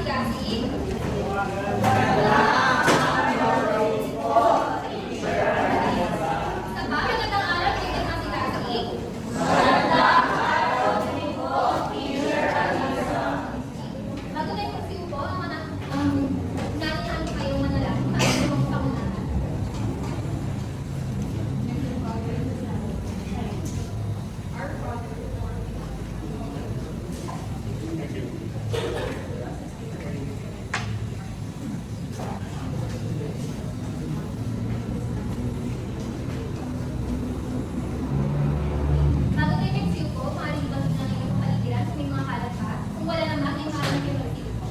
Gasi? Sa bakit ang araw dito ng Gasi? Bago tayo magsiupo, nanihan kayo manalangin para sa mga pangunahan. Bago tayo magsiupo, maaaring bang na ng iyong paligiran sa may mga kalat pa? Kung wala naman, ay maaaring kayo magsiupo.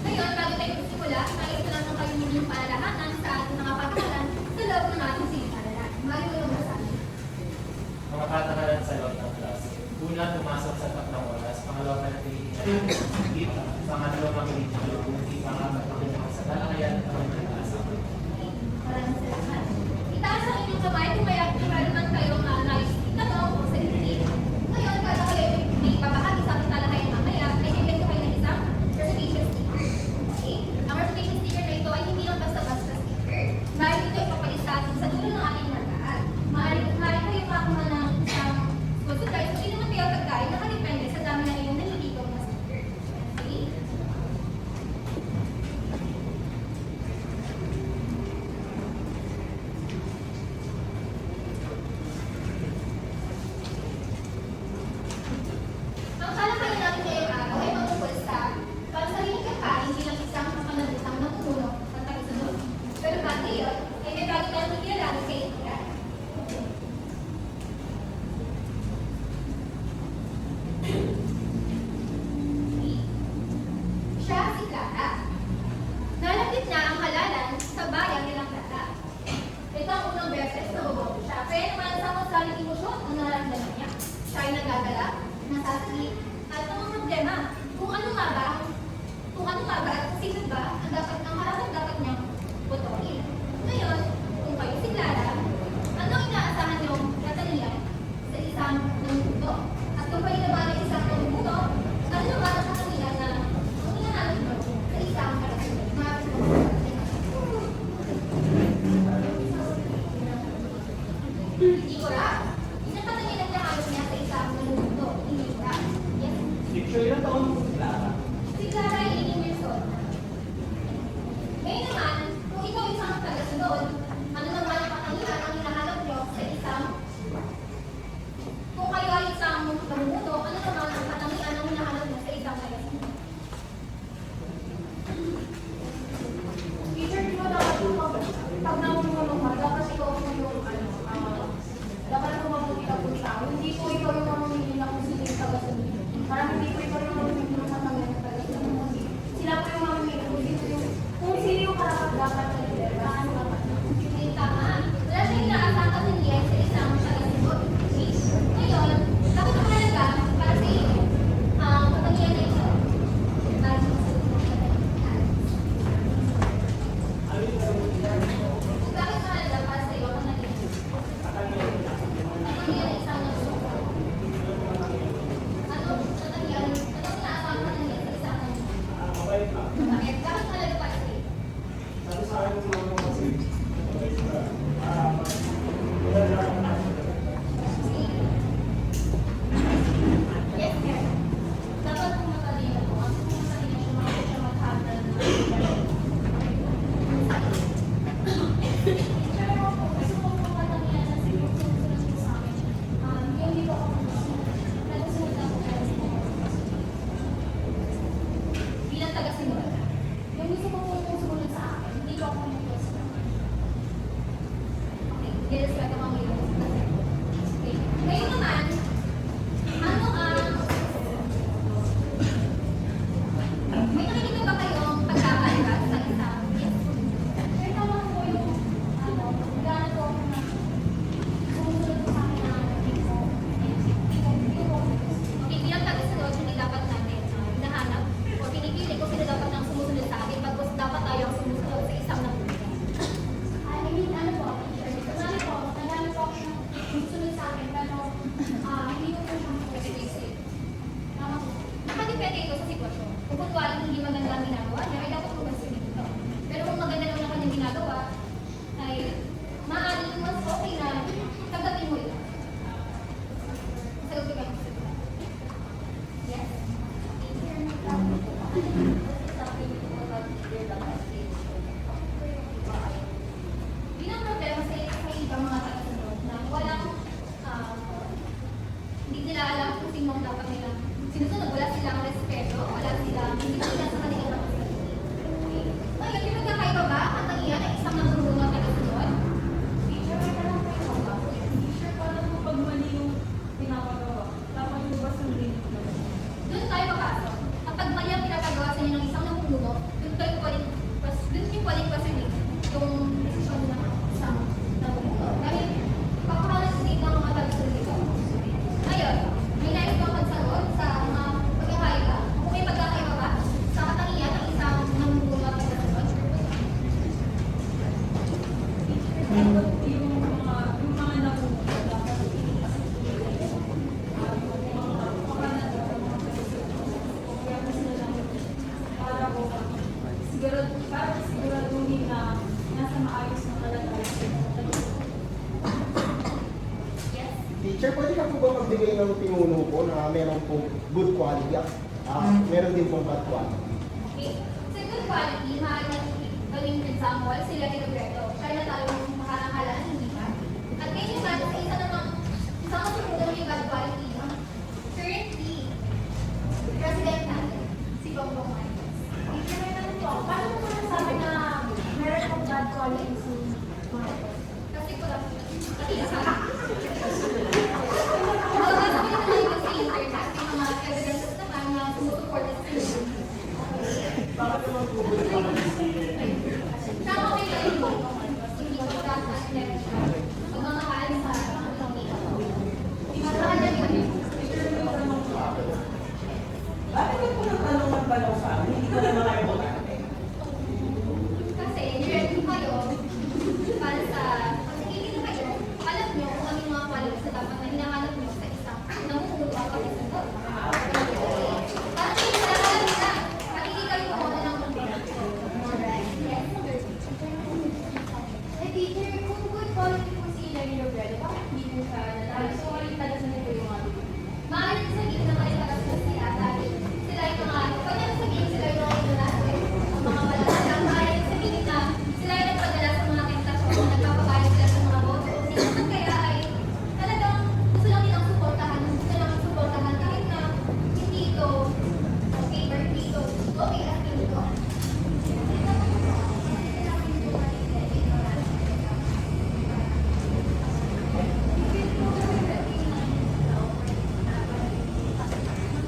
Ngayon, bago tayo magsimula, nais na lang kayo yung paalalahanan sa ating mga pagkakalan sa loob ng ating sinipalaran. Maaaring mo sa akin. Mga patakaran sa loob ng klase. Una, pumasok sa tatlong oras. Pangalawa, manatili na higit. Pangatlo, makinig ng lubuti. Pangapat, makinig sa talakayan at makinig ng asawa. Maraming salamat. Itaas ang inyong kamay kung meron man kayong nais itanong o salita. Ngayon, bago kayo may papahagi sa ating talakayan mamaya, ay bibigyan ko kayo ng isang presentation sticker. Okay? Ang presentation sticker na ito ay hindi lang basta-basta sticker. Maaaring ito ipapalista sa dulo ng ating markaan. Maaaring kayo makakuha ng isang school supplies kung hindi naman kayo pagkain, nakadepende sa dami na iyong naliligaw na sticker. Okay? Ang talakayan natin ngayong araw ay matungkol sa pansariling kapain bilang isang kapanalutang na tumuno at tagisunod. Pero bago yun, ay may bago tayong ikilala sa India. Siya si Clara. Nalapit niya ang halalan sa bayan nilang Clara. Ito ang unang beses na bumoto siya. Pero naman sa konsaling emosyon ang nararamdaman niya. Siya ay nagdadala, nasasakit, at ang problema, kung ano nga ba at sino ba ang dapat niyang botohin. Ngayon, kung kayo si Clara, ano ang inaasahan niyong katanungan sa isang namumuno? At kung kayo naman ay isang namumuno, ano naman ang katanungan na ang inaasahan niyo sa isang katanungan? Hindi ko ra. Isang katanungan na halos niya sa isang namumuno. Hindi ko ra. Yes. Picture ilang taon mo si Clara? Si Clara ay 18 years old. Ngayon naman, kung ikaw isang tagasunod, ano naman ang katangian ang hinahanap nyo sa isang... Kung mismo ang dapat nilang sinusunod. Wala silang respeto, wala silang disiplina sa kanilang mga sarili. Okay? Ngayon, yung magkakaiba ba ang katangian ng isang namumuno at tagasunod? Teacher, may tanong po yung ako. Teacher, paano po pag mali yung pinapagawa? Dapat po ba sundin ito? Doon tayo papasok. Kapag mali ang pinapagawa sa inyo ng isang namumuno, doon tayo pwedeng pasinin yung desisyon ng isang namumuno. Dahil, papakalasig ng mga tagasunod dito. Ngayon, may nais bang magsagot sa mga pagkakaiba? Kung may pagkakaiba ba sa katangian ng isang namumuno at tagasunod? Dapat yung mga napupunta, dapat iniisip para siguraduhin na nasa maayos na kalagayan. Yes? Teacher, pwede ka po ba magbigay ng pinuno po na meron pong good quality at meron din pong bad quality? Okay. Sa good quality, maaari natin gawing example, sila ni Roberto. Siya na tayong makarangalan, hindi ba? At ngayon naman, sa isa namang, isang kasunod yung bad quality, no? Currently, President natin, si Bongbong Marcos. Teacher, may tanong po ako. Paano po nasabi na meron pong bad quality si Marcos? Kasi ko lang, pati sa sabi na tayo sa internet, yung mga evidences naman na sumusuporta sa inyo. Bakit naman po good quality? Tama kayo na yung Bongbong Marcos, hindi ko dapat pagmamahal sa mga pamilya. Imahal na yun. Bakit ka po nagtanong ba sa amin? Hindi ko na mga importante. Kasi niready kayo para sa pagkikita kayo, alam nyo kung ano yung mga qualities na dapat na hinahanap nyo sa isang namumuno at pagkasunod. Para sa isa, makikita kayo kung ano ng Yes. Teacher, kung good quality po si Larry Robredo, bakit hindi po siya nanalo? So, ano yung tagasunod ko yung mga Maaari sabihin na kayo tagasunod sila dahil sila yung mga, pag yan sabihin sila yung mga idolate, ang mga malasya, maaari sabihin na sila yung nagpadala sa mga tentasyon na nagpapabayad sila sa mga boto. Sino kaya ay talagang gusto lang nilang suportahan, gusto lang suportahan kahit na hindi ito okay or hindi ito okay at hindi ito.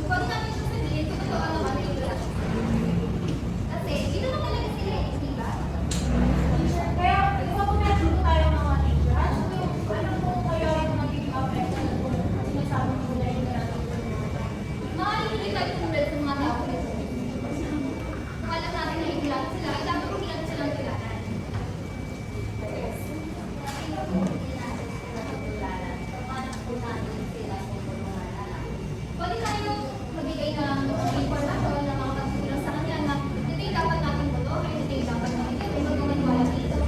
Huwag natin siya sabihin kung totoo naman ay relasyon. Kasi, hindi naman talaga sila eh, di ba? teacher? Kaya, di ba po meron po tayo mga teacher? Ano po kaya yung magiging effect na po sinasabi po na yung Maaaring hindi tayo tulad sa mga tao nito. Kung alam natin na hinilan sila, ay dapat hindi natin silang hilanan. Pwede tayo magbigay ng informasyon ng mga pagsusulang sa kanya na ito yung dapat natin botohin, ito yung dapat natin ito, yung magmamaniwala dito.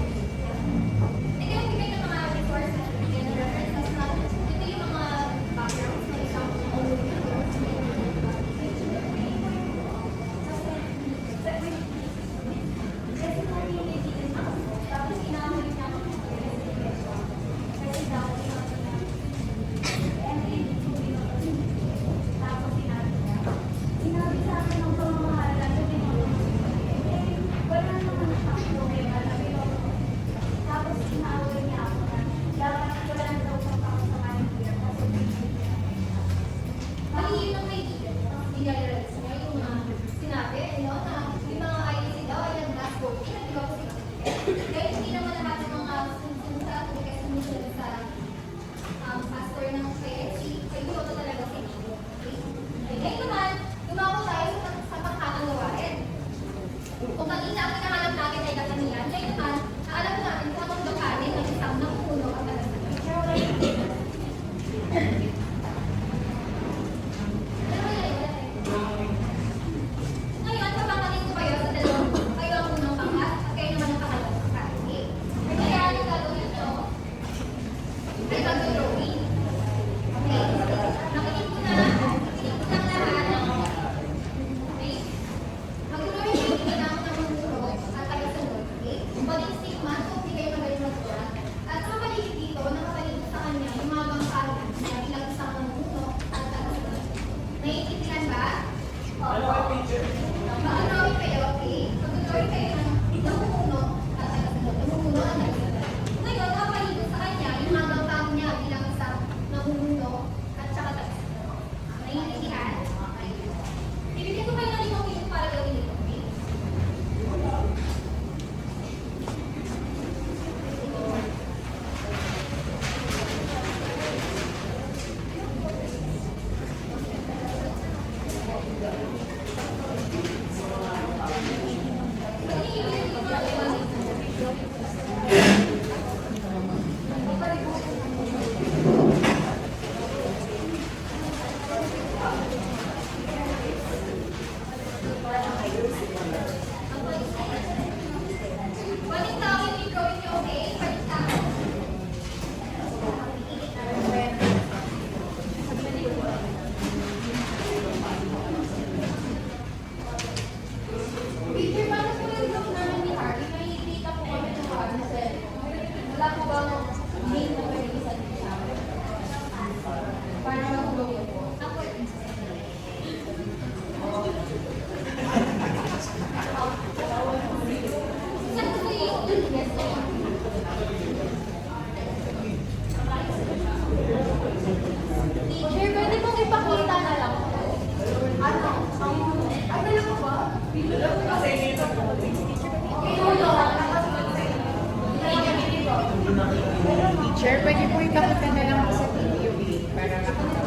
Ito yung bigay ng mga resources, bigay ng references na ito yung mga backgrounds na isang tapos inaamuli niya ako kasi dapat tapos sinabi sa akin ng pamamahala sabi mo wala naman siyang problema tapos inaaway niya ako na dapat wala na daw siyang pakasama ng hirap kasi mahihin ng kaibigan i-realize niya yung mga sinabi no, na yung mga IEC daw ay nag-last voting na di ba po dahil hindi naman lahat ng mga sunsa o kaya sumusunod sa pastor ng PSC ay boto talaga sa inyo. Okay? Ngayon naman, lumako tayo sa pagkakagawain. Kung kanina ang hinahanap natin ay katangian, ngayon naman, alam natin kung anong gawin ng isang namumuno at tagasunod. Naiintindihan ba? Opo. Mag-drawing kayo, okay? Mag-drawing kayo ng namumuno at tagasunod. Namumuno at tagasunod. Ngayon, kapalibot sa kanya yung hanggang tao niya bilang isang namumuno at saka tagasunod. Naiintindihan? Okay. Ibigyan ko kayo ng 5 minuto para gawin ito, okay? Balik tao yung drawing niyo, okay? Balik tao. Teacher, paano po yung group namin ni Harvey? Nakikita po kami ng mga answer. Wala po bang main na pwede sa sa amin? Paano mag-group po? Ako, saan ko yung yes, Teacher, pwede pong ipakita na lang po. Ano? Ano lang po ba? Kasi dito po. Pinulo. Teacher, pwede po ipakita na lang po sa TV para makita.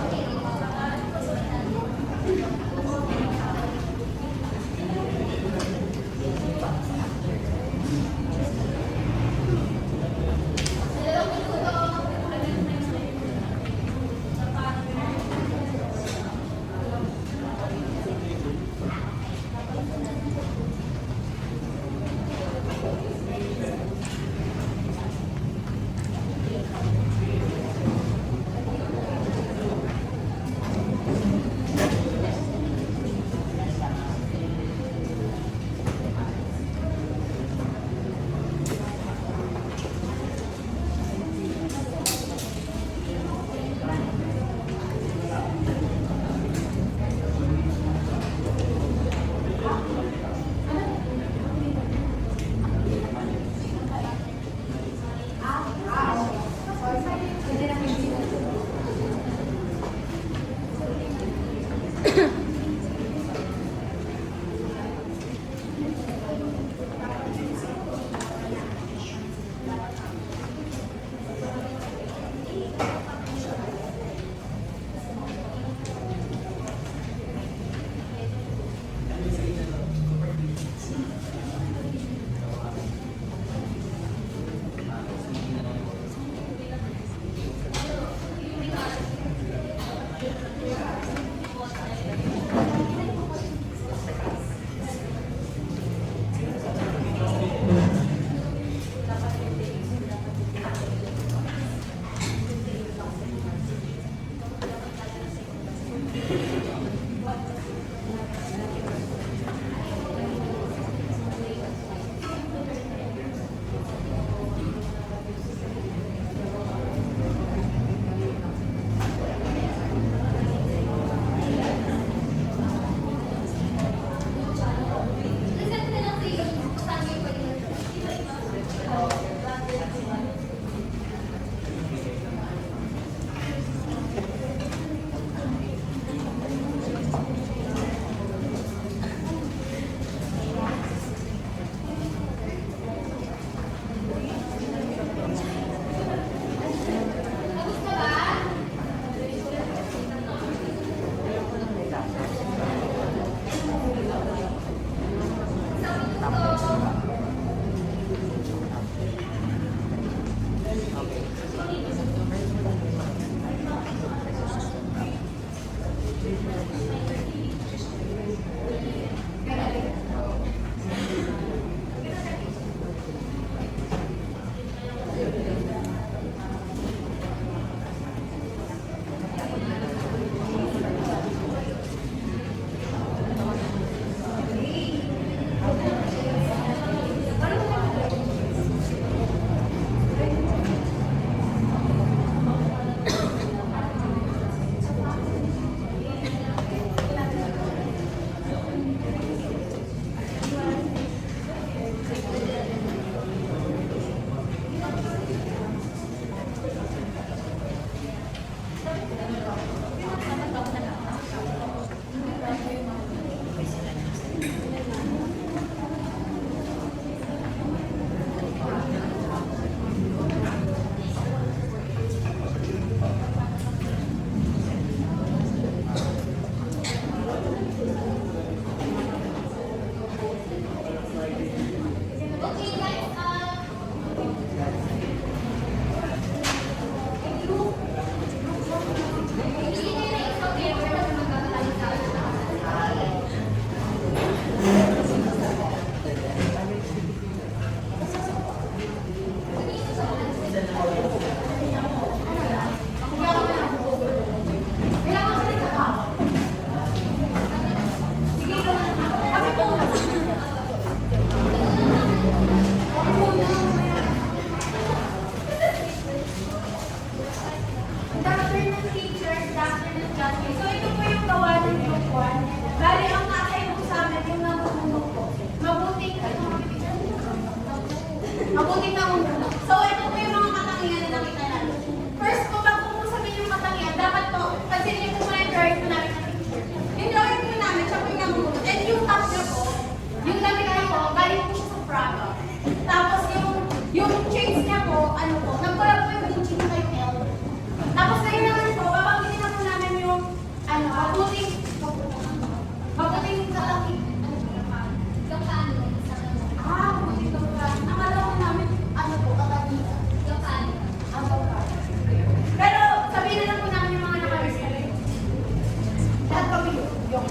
Number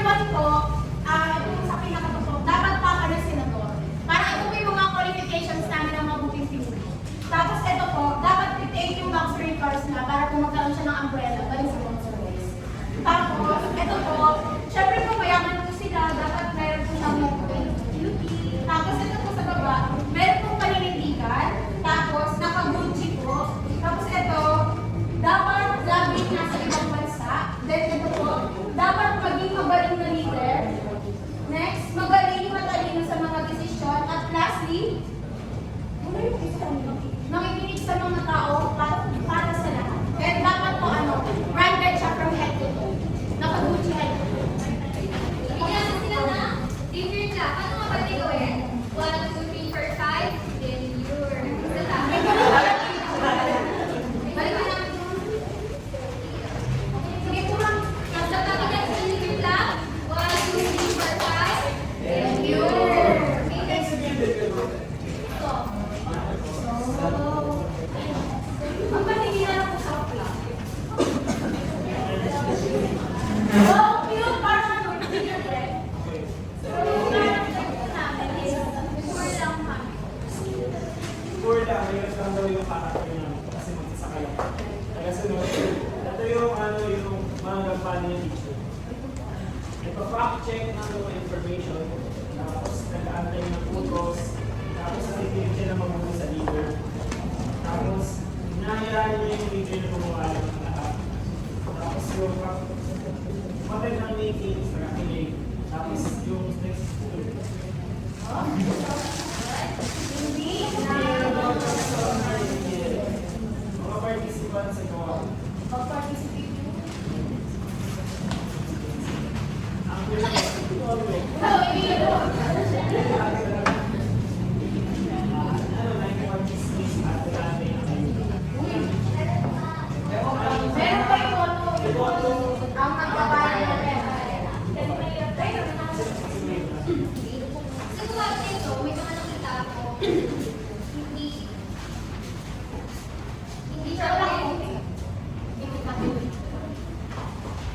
1 po, yung sa pinakatutok, dapat papa ng senador. Para ito po yung mga qualifications namin ng mabuting pinili. Tapos ito po, dapat 58 yung luxury cars na para kung magkaroon siya ng umbrella, galing sa Rolls Royce. Tapos, ito po, syempre po mayaman po sila, dapat meron po siyang beauty. Tapos ito po sa baba, meron pong paninindigan. Tapos, naka-Gucci po. Tapos ito, dapat laging nasa ibang bansa. Then ito po, dapat maging magaling na leader. Next, magaling matalino sa mga desisyon. At lastly, ano yung isa nyo? Nakikinig sa mga tao para sa lahat. And dapat po branded siya from head to toe. Naka-Gucci head to toe. Bigyan na sila na. Figure ka. Paano nga ba ito gawin? 1, 2, 3, 4, 5. Then you're... Balik ka namin. Sige po ma'am. Nasa pagkakas sa figure lang. 1, 2, 3, 4, 5. Then you're... Ang patigyan na po sa upla. Wow, cute! Parang ano, figure bread. So, parang check namin is, before lang kami. Before lang, mayroon lang daw yung kakatayo namin kasi magsasakay ako. Kaya sunod, ito yung mga gampanin yung teacher. Ipa-fact check ng mga information, tapos nag-aantay ng photos, tapos nakikinig siya ng mabuti sa leader. Tapos, hinahayaan niya yung leader na gumawa ng lahat. Tapos yung magandang meetings, nakakinig. Tapos yung next school. Hindi Mga participants sa gawa. mag-participate yun. Ang pinag-always. Oh, hindi po. Meron pa yung ang nagbabayad ng pera. Siguro ito, may mga nakita ako. Hindi siya lang.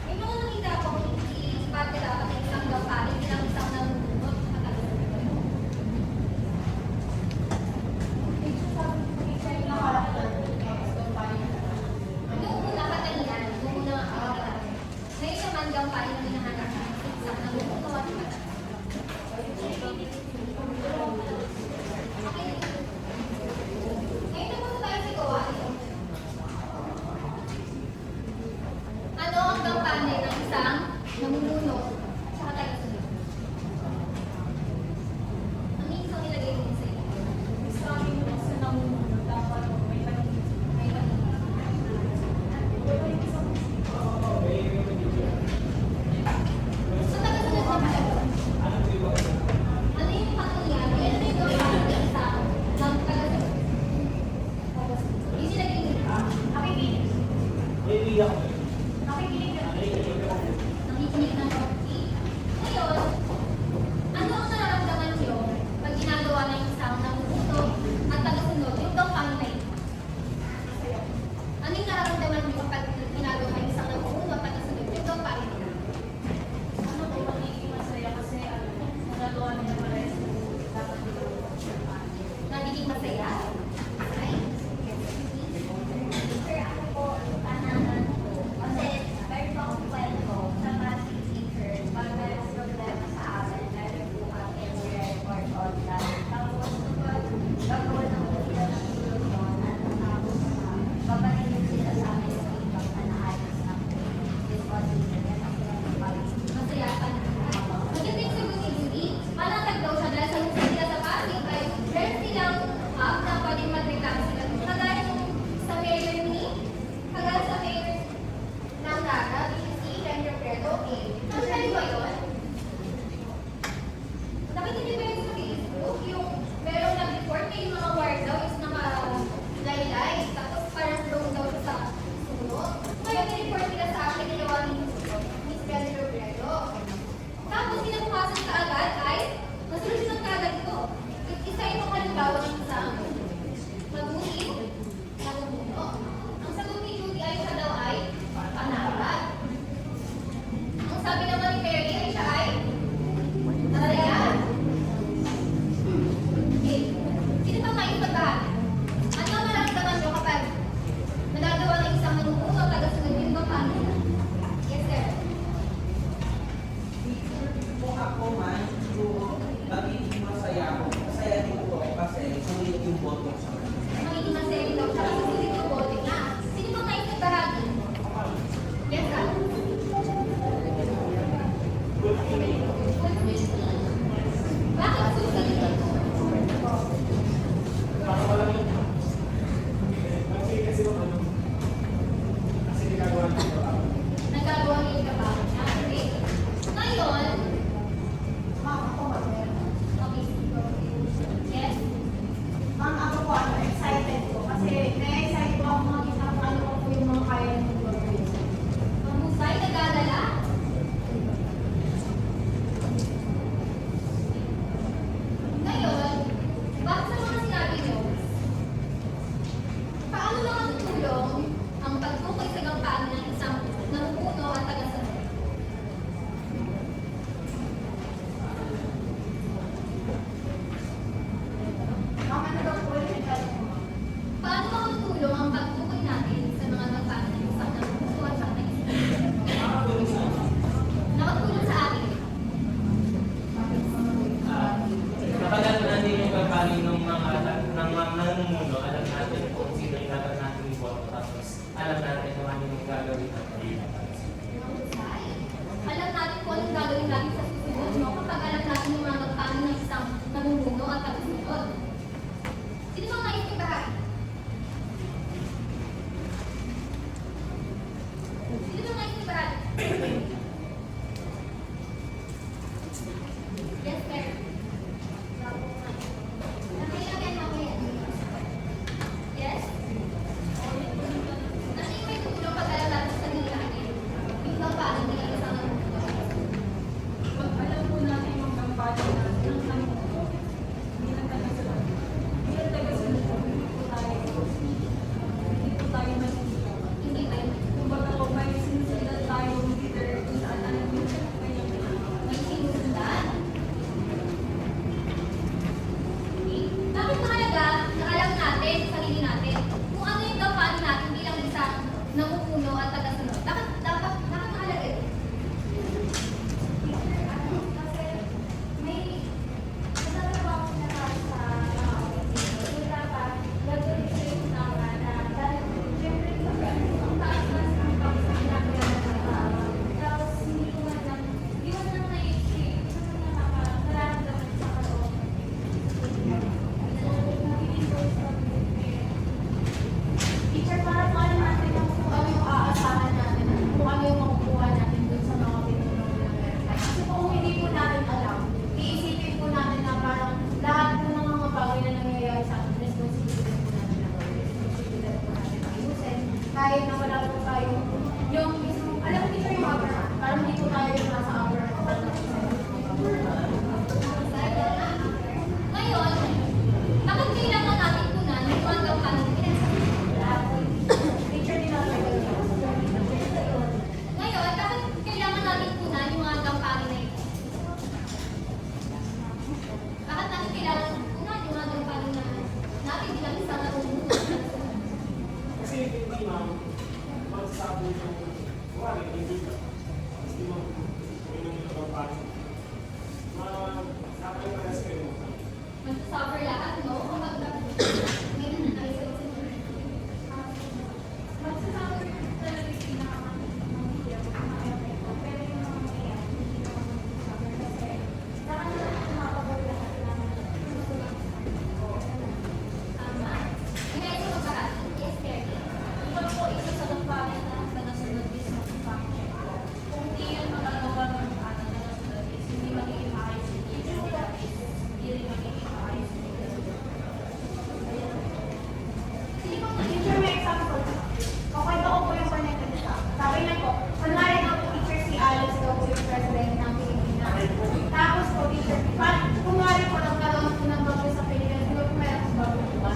May mga nakita ako, hindi ba't dapat ng isang gampanin, hindi lang isang nalulunod. Noong una katalian, noong una kakalaman. Ngayon naman gampanin ang hinahanap ng isang nalulunod. Ngayon naman tayo sa gawain. Ano ang kampanya ng isang namumuno sa tagasunod? Ano yung isang nilagay mo sa iyo? Sabi mo sa namumuno, dapat may paninindigan. May paninindigan. teacher. Kunwari po, nagkaroon po ng bagyo sa Pilipinas, di ba po meron po bagyo po?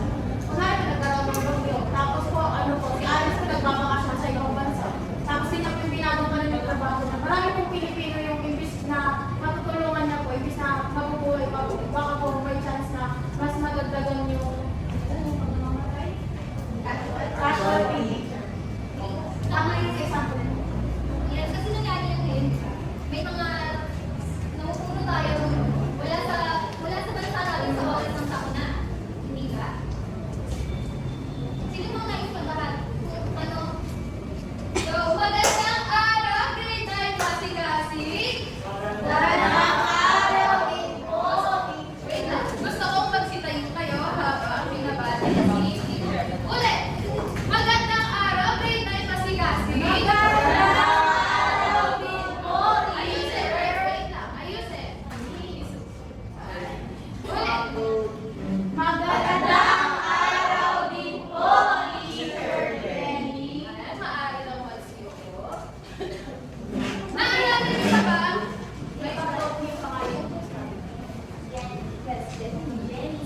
Kunwari po, nagkaroon ng bagyo. Tapos po, ano po, si Alice po nagbabakasyon sa ibang bansa. Tapos din niya po yung binagawa ng trabaho niya. Marami pong Pilipino yung imbis na matutulungan niya po, imbis na mabubuhay pa po. Baka po may chance na mas madagdagan yung casualty. Tama yung example mo. Yan, kasi nangyari yan din. May mga napupuno tayo wala sa bansa natin sa oras ng sakuna. Hindi ba? Sino mga nais magbahat? Ano? So, magandang araw, grade 9 Pasig-Pasig. Magandang araw din po. Wait lang. Gusto kong magsitayo kayo habang binabati si teacher. Ulit! Magandang araw, grade 9 Pasig-Pasig. Magandang araw din po. Ayusin. Wait lang. Ayusin. Ulit. Magandang araw din po, Teacher Jenny. Ayan, maaari lang mag-siyo. Naalala niyo pa ba? May pag-talk niyo pa kayo.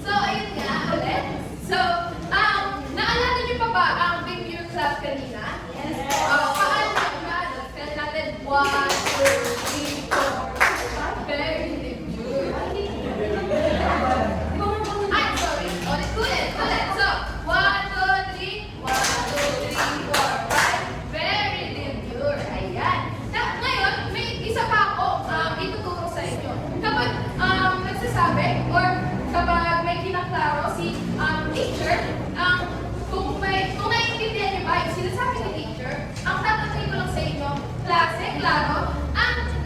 So, ayun nga, ulit. So, naalala niyo pa ba ang big view class kanina? Yes. Paano? Tell natin 1, 2, 3, 4. Very big view. Ay, sorry. Ulit. So, 1, 2, 3. 1, 2, 3, 4, 5. Very demure. Ayan. Ngayon, may isa pa ako ituturo sa inyo. Kapag nagsasabi or kapag may kinaklaro si teacher, kung naiintindihan niyo ba yung sinasabi ni teacher, ang tatanungin ko lang sa inyo, klase, klaro,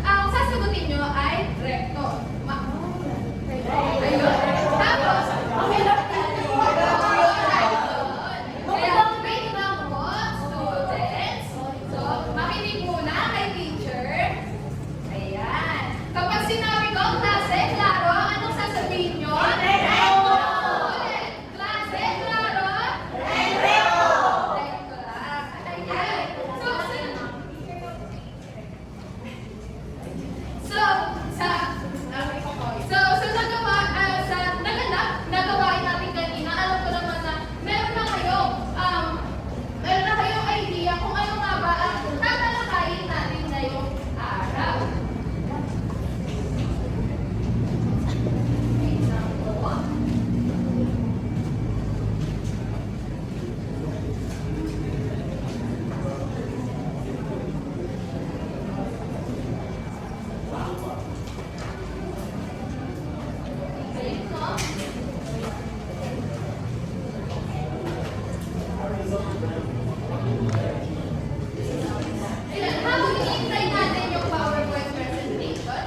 ang sasagutin niyo ay recto. Ayun. Tapos, okay lang. Kaya, wait lang po, students. So, makinig muna kay teacher. Ayan. Kapag sinabi ko, klase, klaro, anong sasabihin nyo? Recto. Ulit. Klase, klaro. Recto. Recto lang. Ayan. nagawain natin kanina, alam ko naman na meron na kayong idea kung ano nga ba ang tatalakayin natin ngayong araw. Wait lang po. Ayun po. Ayan, habang hinihintay natin yung PowerPoint presentation,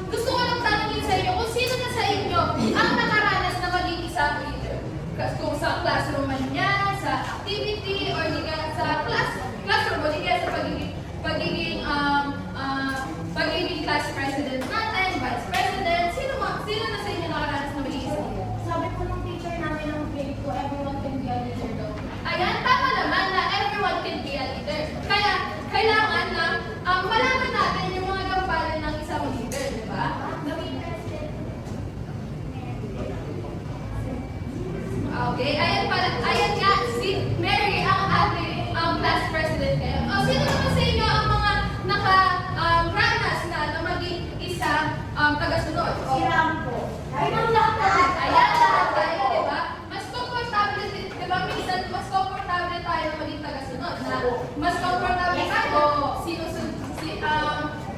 gusto ko lang tanongin sa inyo kung sino na sa inyo ang nakaranas na maging isang leader. Kung sa classroom man yan, sa activity, or di ka sa classroom, o di ka sa pagiging class president natin, vice president, sino na sa inyo nakaranas na maging isang leader? Sabi po ng teacher namin ng grade ko, everyone can be a leader daw. Ayan, tama naman na everyone can be a leader. Kaya, kailangan na malaman natin yung mga gampanan ng isang leader, di ba? Okay, ayan nga, si Mary ang ating class president ngayon. O, sino naman sa inyo ang mga nakaranas na maging isang tagasunod? O, Si Ram po. Ay, nang lahat. ayan, lahat tayo, di ba? Mas komportable, di ba? Minsan, mas komportable tayo na maging tagasunod. Na mas komportable tayo,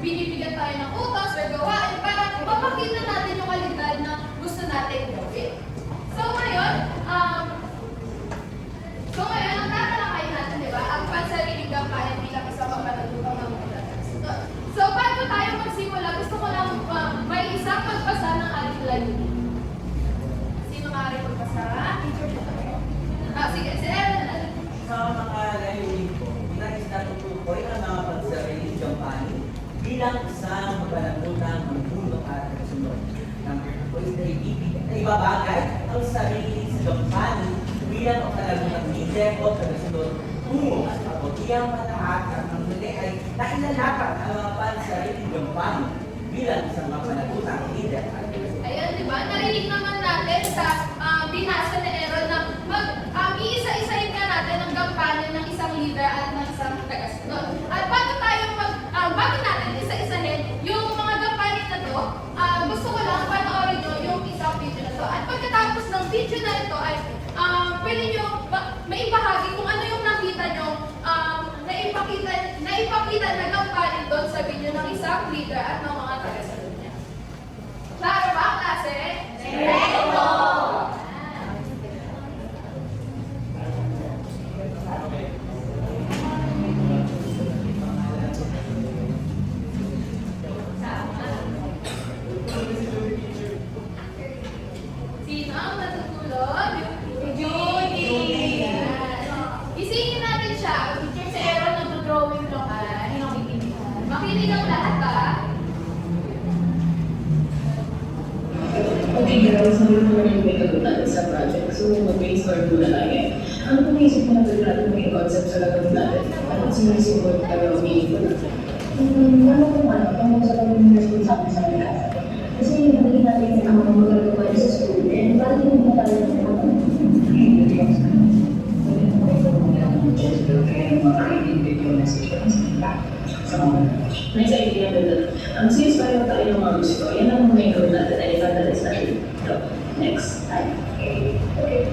binibigyan tayo ng utos or gawain para mapakita natin yung kalidad na gusto natin gawin. So ngayon, ang tatalakayin natin, di ba? Ang pansariling gampanan bilang isang mapanatupang ng mga tagasunod. So bago tayo magsimula, gusto ko lang may isang pagbasa ng ating layunin. Sino maaari magbasa? Teacher dito kayo. Sige, si Evan na. Sa mga layunin ko, nais na tutukoy ang mga pagsariling gampanin bilang isang mapanatutang magbulong at kasunod. Number 2 is ibabagay ang sarili sa gampanin bilang kalalunang leader o kasunod tungo sa kabutihang patahakan. Ang muli ay nailalapat ang mga pansariling gampanin bilang isang mapanagutang leader at Ayan, di ba? Narinig naman natin sa binasa ni Aaron na iisa-isahin nga natin ang gampanin ng isang leader at ng isang tagasunod. At bago natin isa-isahin yung mga gampanin na to, gusto ko lang panoorin nyo yung isang video na to. At pagkatapos ng video na ito ay pwede nyo maibahagi kung ano yung nakita nyo, naipakita na gampanin doon sa video ng isang leader at ng mga tagasunod niya. Klaro ba, klase? Correcto! Okay. Sino ang natutulog? Judy! Isingin natin siya. Teacher si Aaron nag-drawing lang. Makinig ang lahat ba? Okay girls, sabi mo naman yung may kagutan sa project. So, mag-brainstorm muna tayo. Ano kung naisip mo na pwede natin may concept sa gagawin natin? At sinusunod pero meaningful. Ano kung tungkol sa pagiging responsable sa kanila? Kasi hindi natin magagawa sa school. And bakit hindi mo tayo ng mga video message ko sa mga may sa idea na since pareho tayo ng mga gusto, yan ang mga gawin natin ay i-vandalize natin. So, next time. Okay.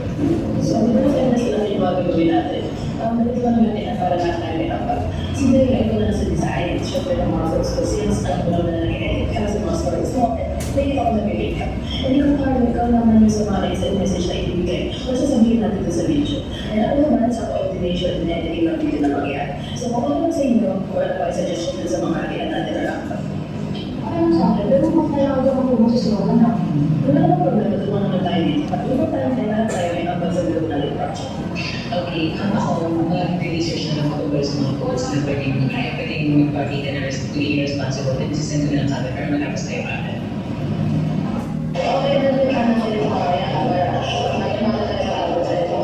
So, hindi na sila natin yung mga gawin natin. Dalit lang natin na para natin namin dapat. Sige, ay ko na sa design. Siyempre ng mga folks ko since ang mga na nag-edit ka sa mga stories mo. Lagi ako nag-edit ka. Hindi ko parang ikaw naman yung sa mga exit message na ibibigay. O sasabihin natin ito sa video. And ano naman sa coordination and editing ng video na mangyayari. So, kung ano sa inyo, or ano ay suggestion sa mga kailan natin na lang. Ano sa akin, pero kung kailangan ko kung susunod na, wala namang problema kung ano naman tayo dito. At iba tayo ay abang sa group na project. Okay, ako, mag-research na lang ako tungkol sa mga quotes na pwedeng magpakita na being responsible and sisend ko lang sa atin, pero malapos tayo pa atin. Okay, natin ano na rin ako kaya para tayo sa abot sa ito.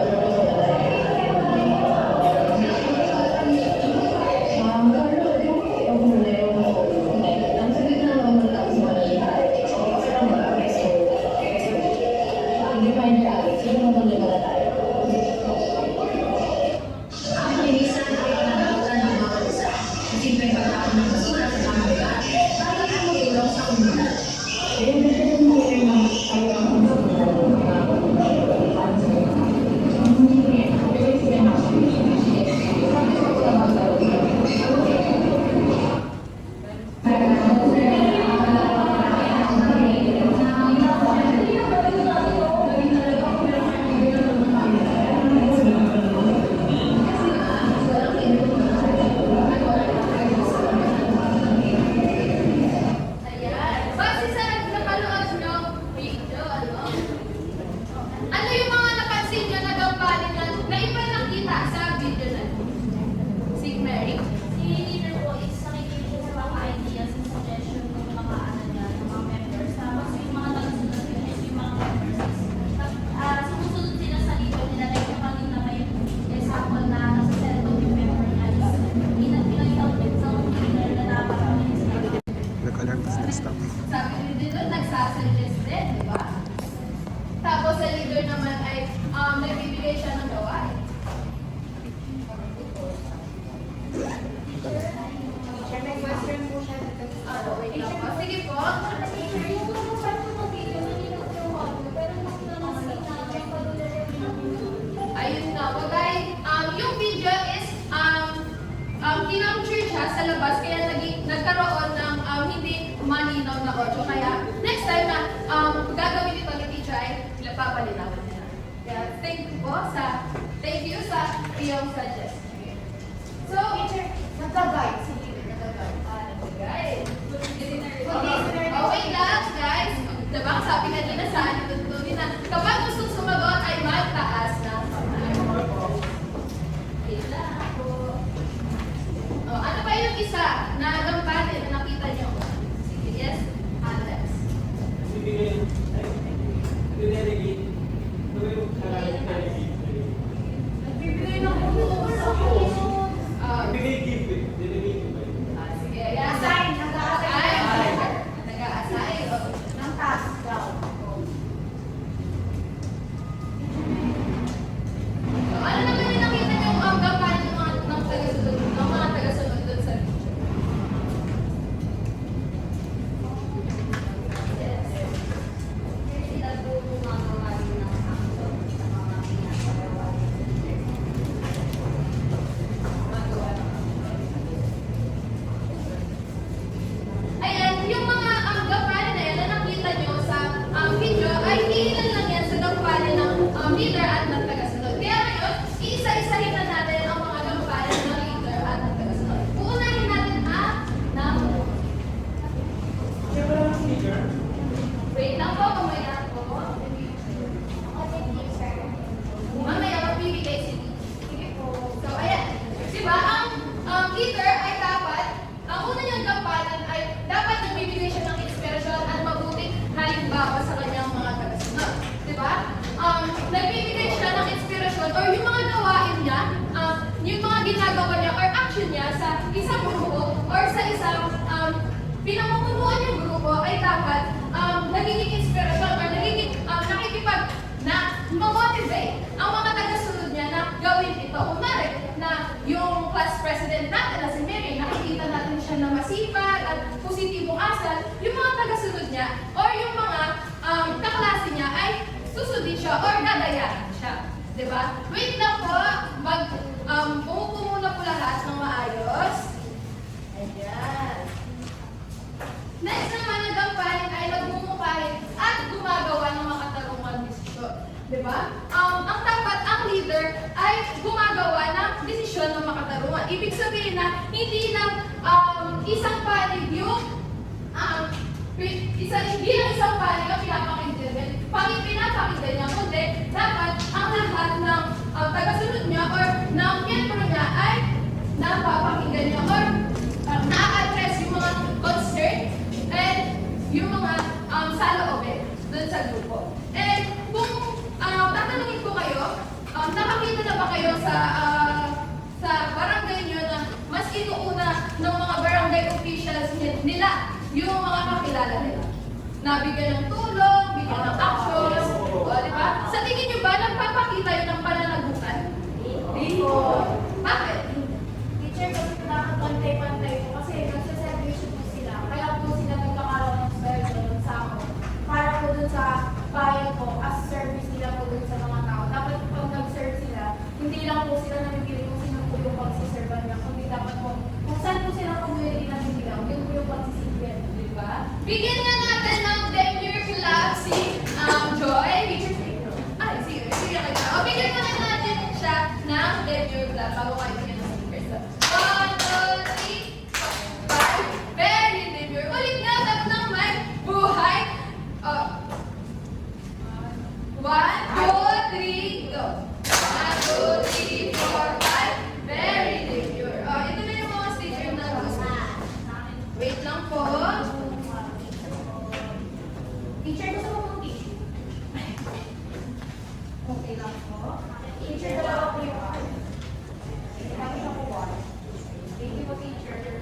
Ayan. Base sa napanood nyo video, ano yung mga napansin nyo na gampanin na iba nakita sa video na ito? Si Mary? Si leader po is nakikinig sa mga ideas and suggestion ng mga ng mga members. Tapos yung mga tagasunod yun is yung mga members is sumusunod sila sa leader nila. Like kapag na may example na nasa cellphone yung member niya is pinag-out din sa leader na dapat kami sila. Nag-alarm kasi nag-stop. Sabi nyo din doon, nagsasuggest din, di ba? Tapos sa leader naman ay nagbibigay siya ng gawain. Teacher, may question po siya dito. Wait lang po. Sige po. Ayun na, bagay. Yung video is kinapture siya sa labas kaya nagkaroon ng hindi malinaw na audio. Kaya next time na gagawin ito ni teacher ay papalinawin niya. Kaya thank you sa iyong suggestion. So, teacher, nagka-guide. Sige, nagka-guide. Nagka-guide. Okay lang, guys. Diba, sabi kanina sa tutunin na kapag gustong sumagot ay magtaas ng kamay. Wait lang ako. Ano pa yung isa na gampanin na nakita niyo? Sige, yes, Alex. Delegate. Yung delegate. Nagbibigay ng ulo. Delegate gift. Delegate. dapat nagiging inspirasyon or nagiging ma-motivate ang mga taga-sunod niya na gawin ito. Kunwari, na yung class president natin na si Mary, nakikita natin siya na masipag at positibong asal, yung mga taga-sunod niya or yung mga kaklase niya ay susundin siya or dadayaran siya. Diba? Wait lang po, umupo muna po lahat ng maayos. Ayan. Next naman, nagampanin ay nagmumukhain at gumagawa ng makatarungang desisyon. Diba? Ang dapat, ang leader ay gumagawa ng desisyon ng makatarungan. Ibig sabihin na hindi lang isang panig yung isang panig ang pinapakinggan. Pinapakinggan niya, kundi dapat ang lahat ng tagasunod niya or ng miyembro niya ay napapakinggan niya or na-address yung mga concern and yung mga saloobin dun sa grupo. And kung tatanungin ko kayo, nakakita na ba kayo sa barangay nyo na mas inuuna ng mga barangay officials nila yung mga kakilala nila? Nabigyan ng tulong, bigyan ng action, di ba? Sa tingin nyo ba, nagpapakita yun ng pananagutan? Hindi. Bakit? Teacher, kasi dapat pantay-pantay po kasi nagsaservisyo po sila. Kaya po sila nagkakaroon ng sweldo dun sa ako. Para po dun sa bayan po, as service nila po dun sa mga tao. Dapat pag nag-serve sila, hindi lang po sila namipili kung sino po yung pagsiservan niya. Kundi dapat po, kung saan po sila pumili na bilang, yun po yung pagsiservan. Di ba? Bigyan nga natin ng Demure Club si Joy. Ay, sige kayo. O, bigyan nga natin siya ng Demure Club bago kayo bigyan ng stickers. 1, 2, 3, 5. Very demure. Ulit nga, tap ng mic. Buhay. 1, 2, 3, go. 1, 2, 3, 4, 5. Very demure. O, ito na yung mga stickers na gusto. Wait lang po. Teacher, gusto mo pong tissue? Okay lang po. Teacher, dalawa po yung card. Kami siya po water. Thank you po, teacher.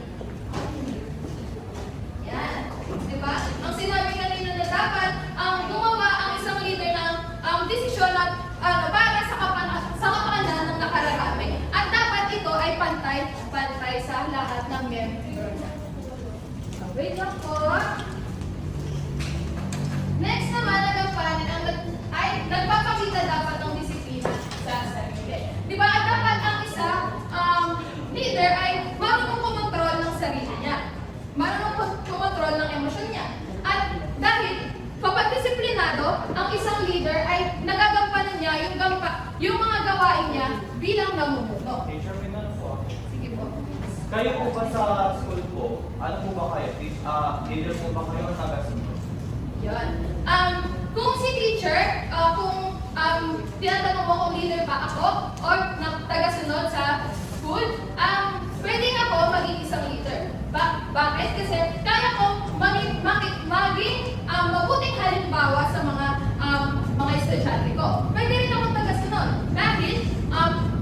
Yan. Diba? Ang sinabi kanina na dapat gumawa ang isang leader ng desisyon at para sa kapakanan ng nakararami. At dapat ito ay pantay sa lahat ng member. Wait lang po. Next naman, ay nagpapakita dapat ng disiplina sa sarili. Di ba? At dapat ang isang leader ay marunong kumontrol ng sarili niya. Marunong kumontrol ng emosyon niya. At dahil kapag disiplinado, ang isang leader ay nagagampanan niya yung mga gawain niya bilang namumuno. Teacher, may tanong po. Sige po. Kayo po ba sa school po, ano po ba kayo? Leader po ba kayo o taga-sunod? Yun. Kung si teacher, kung tinatanong mo kung leader ba ako or taga-sunod sa school, pwede nga po maging isang leader. Bakit? Kasi kaya ko maging mabuting halimbawa sa mga estudyante ko. Pwede rin ako taga-sunod. Dahil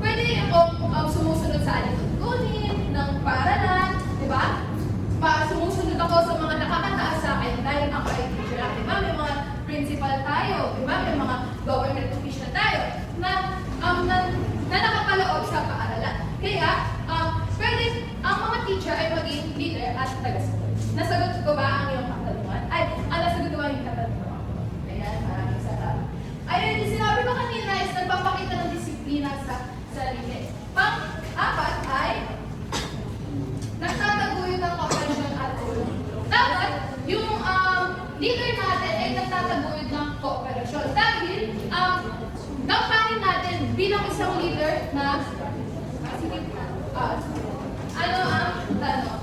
pwede rin akong sumusunod sa alituntunin ng paaralan, di ba? Sumusunod ako sa mga nakakataas sa akin dahil ako ay teacher. Diba? May mga principal tayo, diba? May mga government official tayo na nakapaloob sa paaralan. Kaya, pwede ang mga teacher ay maging leader at taga-sunod. Nasagot ko ba ang iyong katanungan? Nasagot ko ba ang iyong katanungan? Ayan, maraming salamat. Ayun, yung sinabi ko kanina is nagpapakita ng disiplina sa sarili. Pang-apat ay nagtataguyod ng kooperasyon at tulong. Dapat yung leader natin ay nagtataguyod ng kooperasyon. Dahil gampanin natin bilang isang leader na ano ang tanong?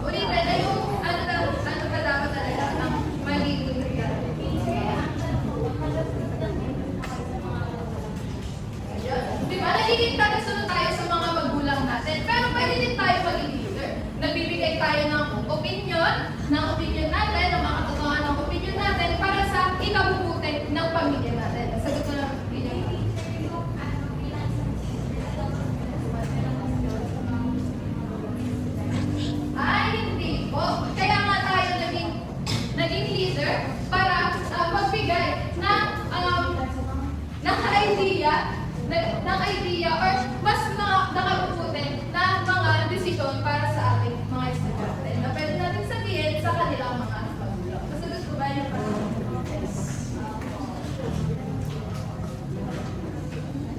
Ulitin, ay yung ano ba dapat talaga ang magiging reality? Diba, nagiging tagasunod tayo sa mga magulang natin. Pero pwede din tayo maging leader. Nagbibigay tayo ng opinion natin, ng mga katotohanan ng opinion natin para sa ikabubuti ng pamilya natin. Sagot ko lang opinion idea or mas nakabubuti na mga desisyon para sa ating mga estudyante na pwede natin sabihin sa kanilang mga magulang. Masagot ko ba yung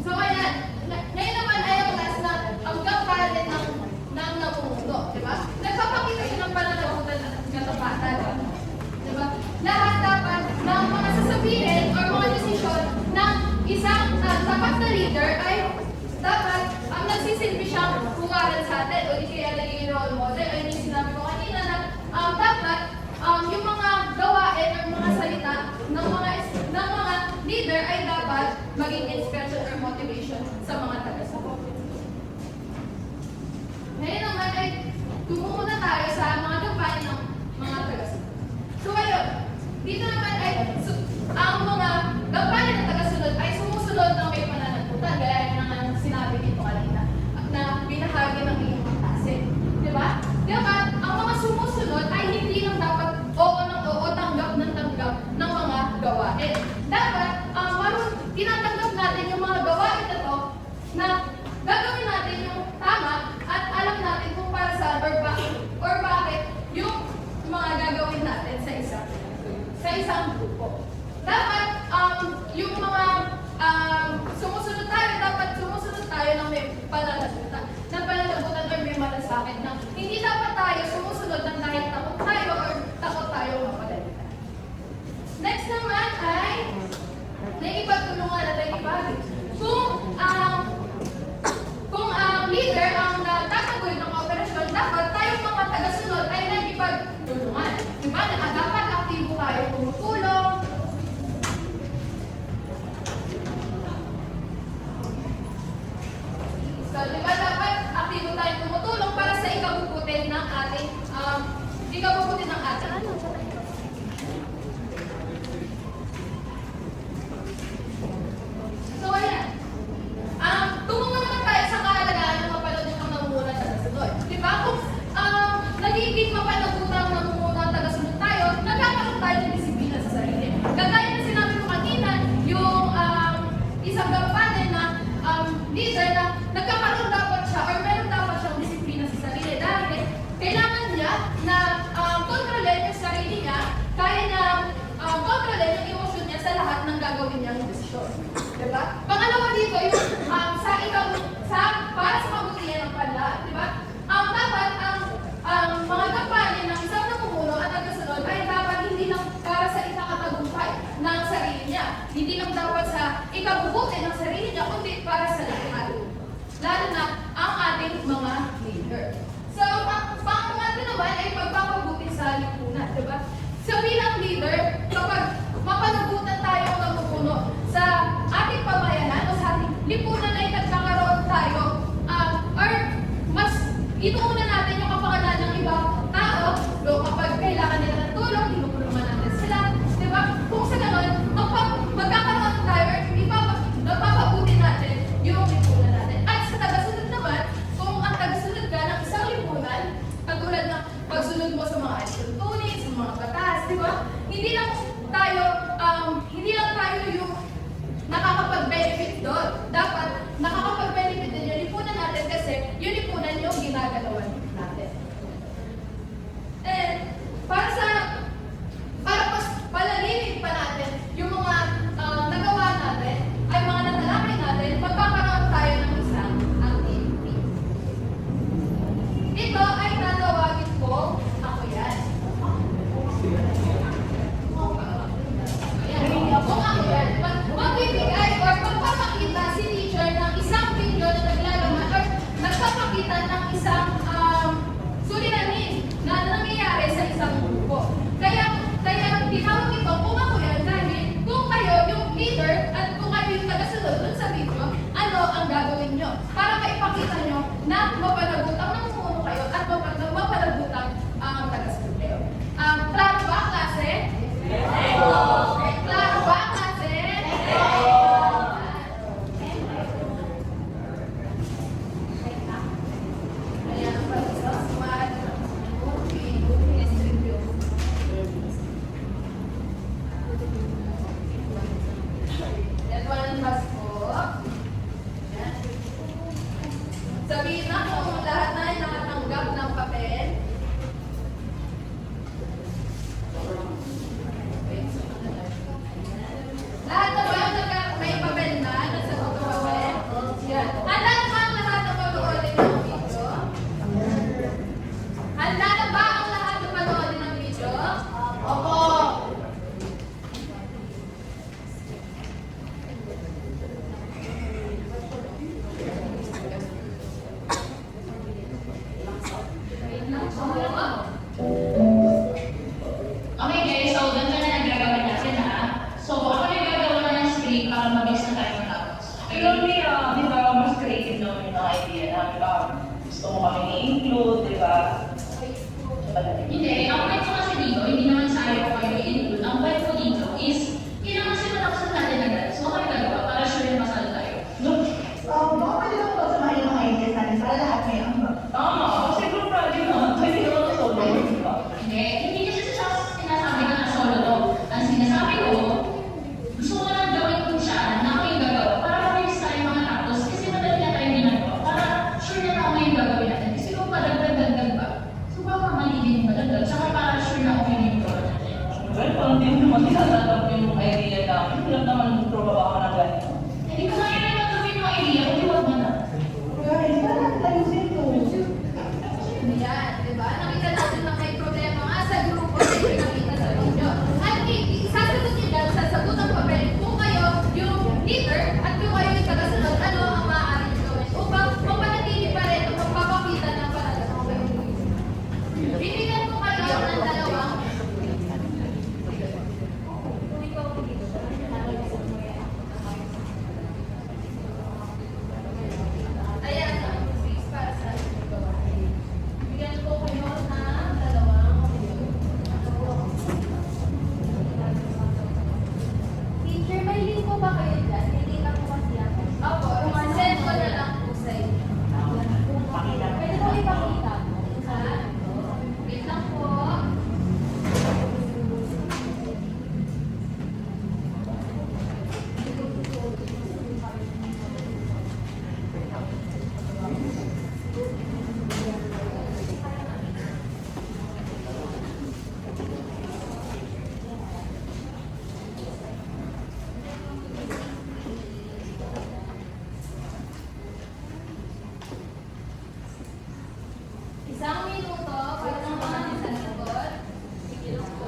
So ayan, ngayon naman ay ang class na ang gampanin ng namumuno, di ba? Nagpapakita siya ng pananagutan at katapatan. Di ba? Lahat dapat ng mga sasabihin or mga desisyon ng isang tapat na leader ay dapat ang nagsisilbi siyang huwaran sa atin o di kaya naging role model. Ay yung sinabi ko kanina na dapat yung mga gawain or mga salita ng mga leader ay dapat maging inspiration or motivation sa mga taga-suporta. Ngayon naman ay tumuna tayo sa mga gawain ng mga taga-suporta. So ayun, dito naman ay ang mga gawain ng taga-sunod ay sumusunod ng may pananagutan. Gaya ng sinabi dito kanina na binahagi ng iyong klase. Di ba? Dapat ang mga sumusunod ay hindi lang dapat oo ng oo, tanggap ng tanggap ng mga gawain. Dapat tinatanggap natin yung mga gawain na to na gagawin natin yung tama at alam natin kung para saan or bakit yung mga gagawin natin sa isang grupo. Dapat yung mga sumusunod tayo ng may pananagutan or may malasakit na hindi dapat tayo sumusunod ng dahil takot tayo or takot tayo mapagalitan. Next naman ay naipagtulungan at naipagin. Kung leader ang tataguyod ng operasyon, dapat tayong mga taga-sunod ay naipagtulungan. Diba? Dapat aktibo tayo tumutulong. So, diba dapat aktibo tayo tumutulong para sa ikabubuti ng ating So, ayan. Tumungo naman tayo sa kahalagaan ng mapanood yung namumuna at tagasunod. Diba? Kung nagiging mapanagutan ng namumuna at tagasunod tayo, nagkakaroon tayo ng disiplina sa sarili. Kagaya na sinabi ko kanina, yung isang gampanin na leader na nagkakaroon dapat siya or meron dapat siyang disiplina sa sarili dahil kailangan niya na kontrolin yung sarili niya, kaya na kontrolin yung emosyon niya sa lahat ng gagawin niyang desisyon. Diba? Pangalawa dito, yung para sa kabutihan ng panlahat, diba? Dapat ang mga kampanya ng isang namumuno at tagasunod ay dapat hindi lang para sa ikakatagumpay ng sarili niya. Hindi lang dapat sa ikabubuti ng sarili niya, kundi para sa lahat. Lalo na ang ating mga leader. So, pangatlo naman ay pagpapabuti sa lipunan, diba? So, bilang leader, kapag mapanagutan tayo ang namumuno sa ating pamayanan o sa ating lipunan ay nagkakaroon tayo or mas inuuna natin yung kapakanan ng ibang tao kapag kailangan nila ng tulong, tinutulungan natin sila. Diba? Kung sa ganon, magkakaroon tayo or napapabuti natin yung lipunan natin. At sa tagasunod naman, kung ang tagasunod ka ng isang lipunan, katulad ng pagsunod mo sa mga tuntunin, sa mga batas, diba? Hindi lang tayo yung nakakapag-benefit doon. Dapat nakakapag-benefit din yung lipunan natin kasi yung lipunan yung ginagalawan natin. And para mas palalimin pa natin yung mga nagawa natin, ay mga natalakay natin, magkakaroon tayo ng isang activity. Ito ay tatawagin ko ako yan. Kung ako yan, magbibigay or magpapakita si teacher ng isang video na naglalaman or nagpapakita ng isang suliranin na nangyayari sa isang grupo. Kaya tinawag ito kung ako yan dahil kung kayo yung leader at kung kayo yung tagasunod dun sa video, ano ang gagawin nyo para maipakita nyo na mapanagutang namumuno kayo at mapanagutang ang tagasunod kayo. Klaro ba, klase? Klaro ba, klase? Ayan ang pag-isaswad. That one has four. Lahat na ba may papel na? Nasa papel? Yan. Handa na ba ang lahat na panoodin ng video? Handa na ba ang lahat na panoodin ng video? Opo! Okay guys, so ganito na nagagawa natin ha. So ako na yung gagawa na ng script para mabilis na tayo matapos. Pero di ba, mas creative naman yung mga idea na, di ba? Gusto mo kami i-include, di ba? Hindi, ang point ko kasi dito, hindi naman sa ayaw ko kayo i-include. Ang point ko dito is, kailangan kasi matapos natin agad. So kami gagawa para sure yung masal tayo. Baka pwede lang po samahin yung mga ideas natin para lahat may ambag. Tama, kasi group project naman, pwede naman na solo, di ba? Hindi kasi siya sinasabi na na solo to. Ang sinasabi ko, gusto ko lang gawin ko siya na ako yung gagawa para mabilis tayo mga tapos kasi madali na tayo ginagawa para sure na ako yung gagawin natin. Kasi kung padagdag ba, so baka mali din yung madagdag, saka para sure na ako yung gagawa natin. Well, parang di mo naman tinatanggap yung idea namin. Hirap naman magproba ako na ganito. Hindi ko kaya naman gawin yung idea, hindi wag mo na. Guys, para natin ayusin to. Ayan, di ba? Nakita natin na may problema nga sa grupo na pinakita sa video. At sasagot niyo dyan, sasagot ang papel kung kayo yung leader at kung kayo yung tagasunod, ano ang maaari niyo gawin upang mapanatili pa rin o magpapakita ng panalaman kayo. Bibigyan ko kayo ng dalawang ayan, ang space para sa inyo. Bigyan ko kayo ng dalawang teacher, may link po ba kayo dyan? Hindi lang po kasi ako. Opo, send ko na lang po sa inyo. Pwede po ipakita. Wait lang po. Isang minuto para sa mga sasagot. Sige lang po.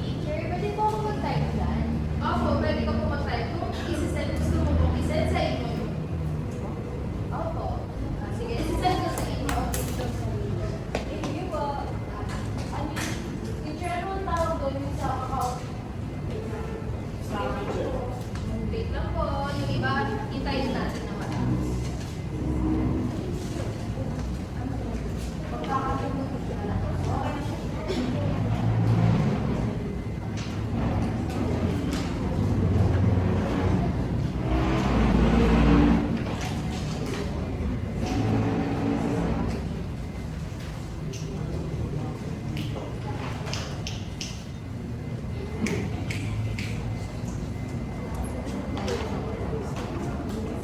Teacher, pwede po ako mag-type dyan? Opo, pwede ka po mag-type. Kung isi-send, gusto mo pong isi-send sa inyo. Opo. Sige, isi-send ko sa inyo. Thank you po. Teacher, ano ang tawag doon yung sa account? Wait lang po. Yung iba, hintayin natin na matapos.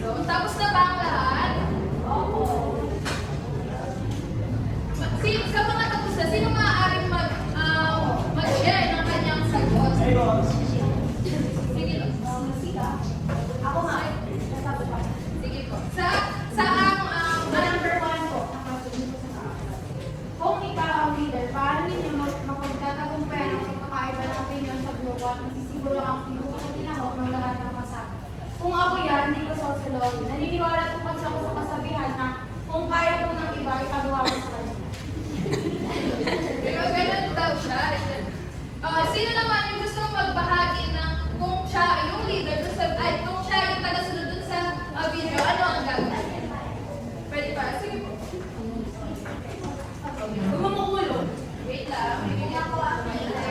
So, tapos na ba ang lahat? Opo. Sa mga tapos na, sino maaaring mag-share ng kanyang sagot? Sige lang. Ako nga, nasabi pa. Sige po. Sa ang Number 1 po, nakasunod ko sa taas. Kung ikaw ang leader, paano ninyo mapagtatagumpay ang pagkakaiba ng opinion sa grupo at masisiguro ang grupo sa tinahok ng lahat ng kasama? Kung ako yan, hindi ko sosologin. Naniniwala tupad ako sa kasabihan na kung kaya po ng iba, ipagawa ko sa kanya. Pero ganun daw siya. Sino naman yung gusto magbahagi ng kung siya yung leader, kung siya yung tagasunod dun sa video, ano ang gagawin? Pwede pa? Sige po. Kung mamukulong, Wait lang. Bigyan ko ang leader.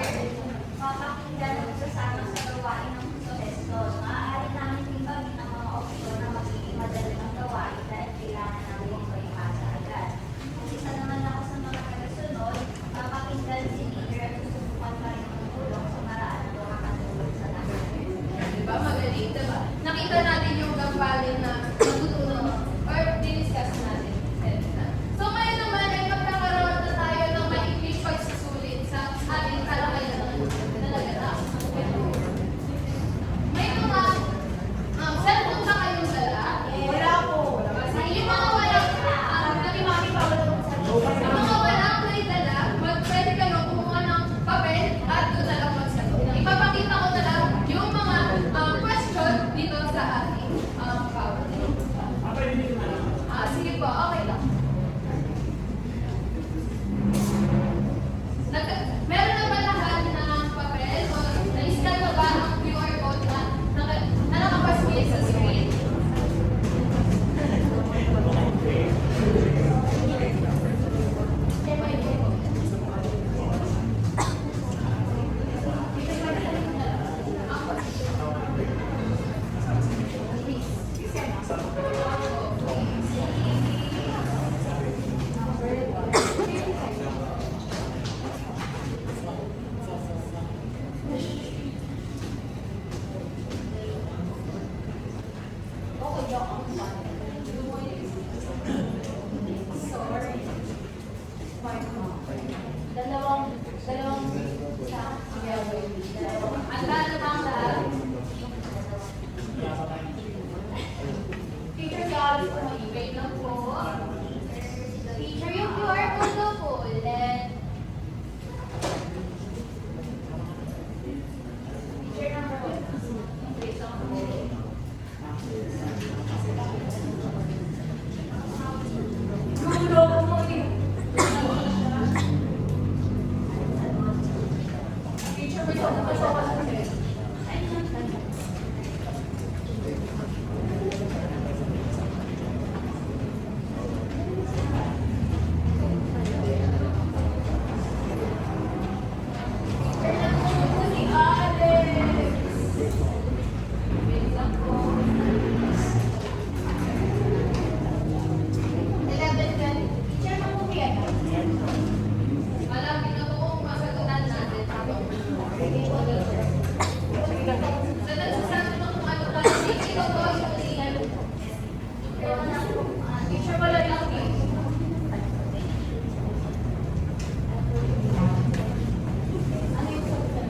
Teacher, may sa kasi. Malapit na po kung masagutan natin. So, nagsasabi mo kung ano ba, hindi ko po yung teacher wala lang eh. Ano yung sagutan?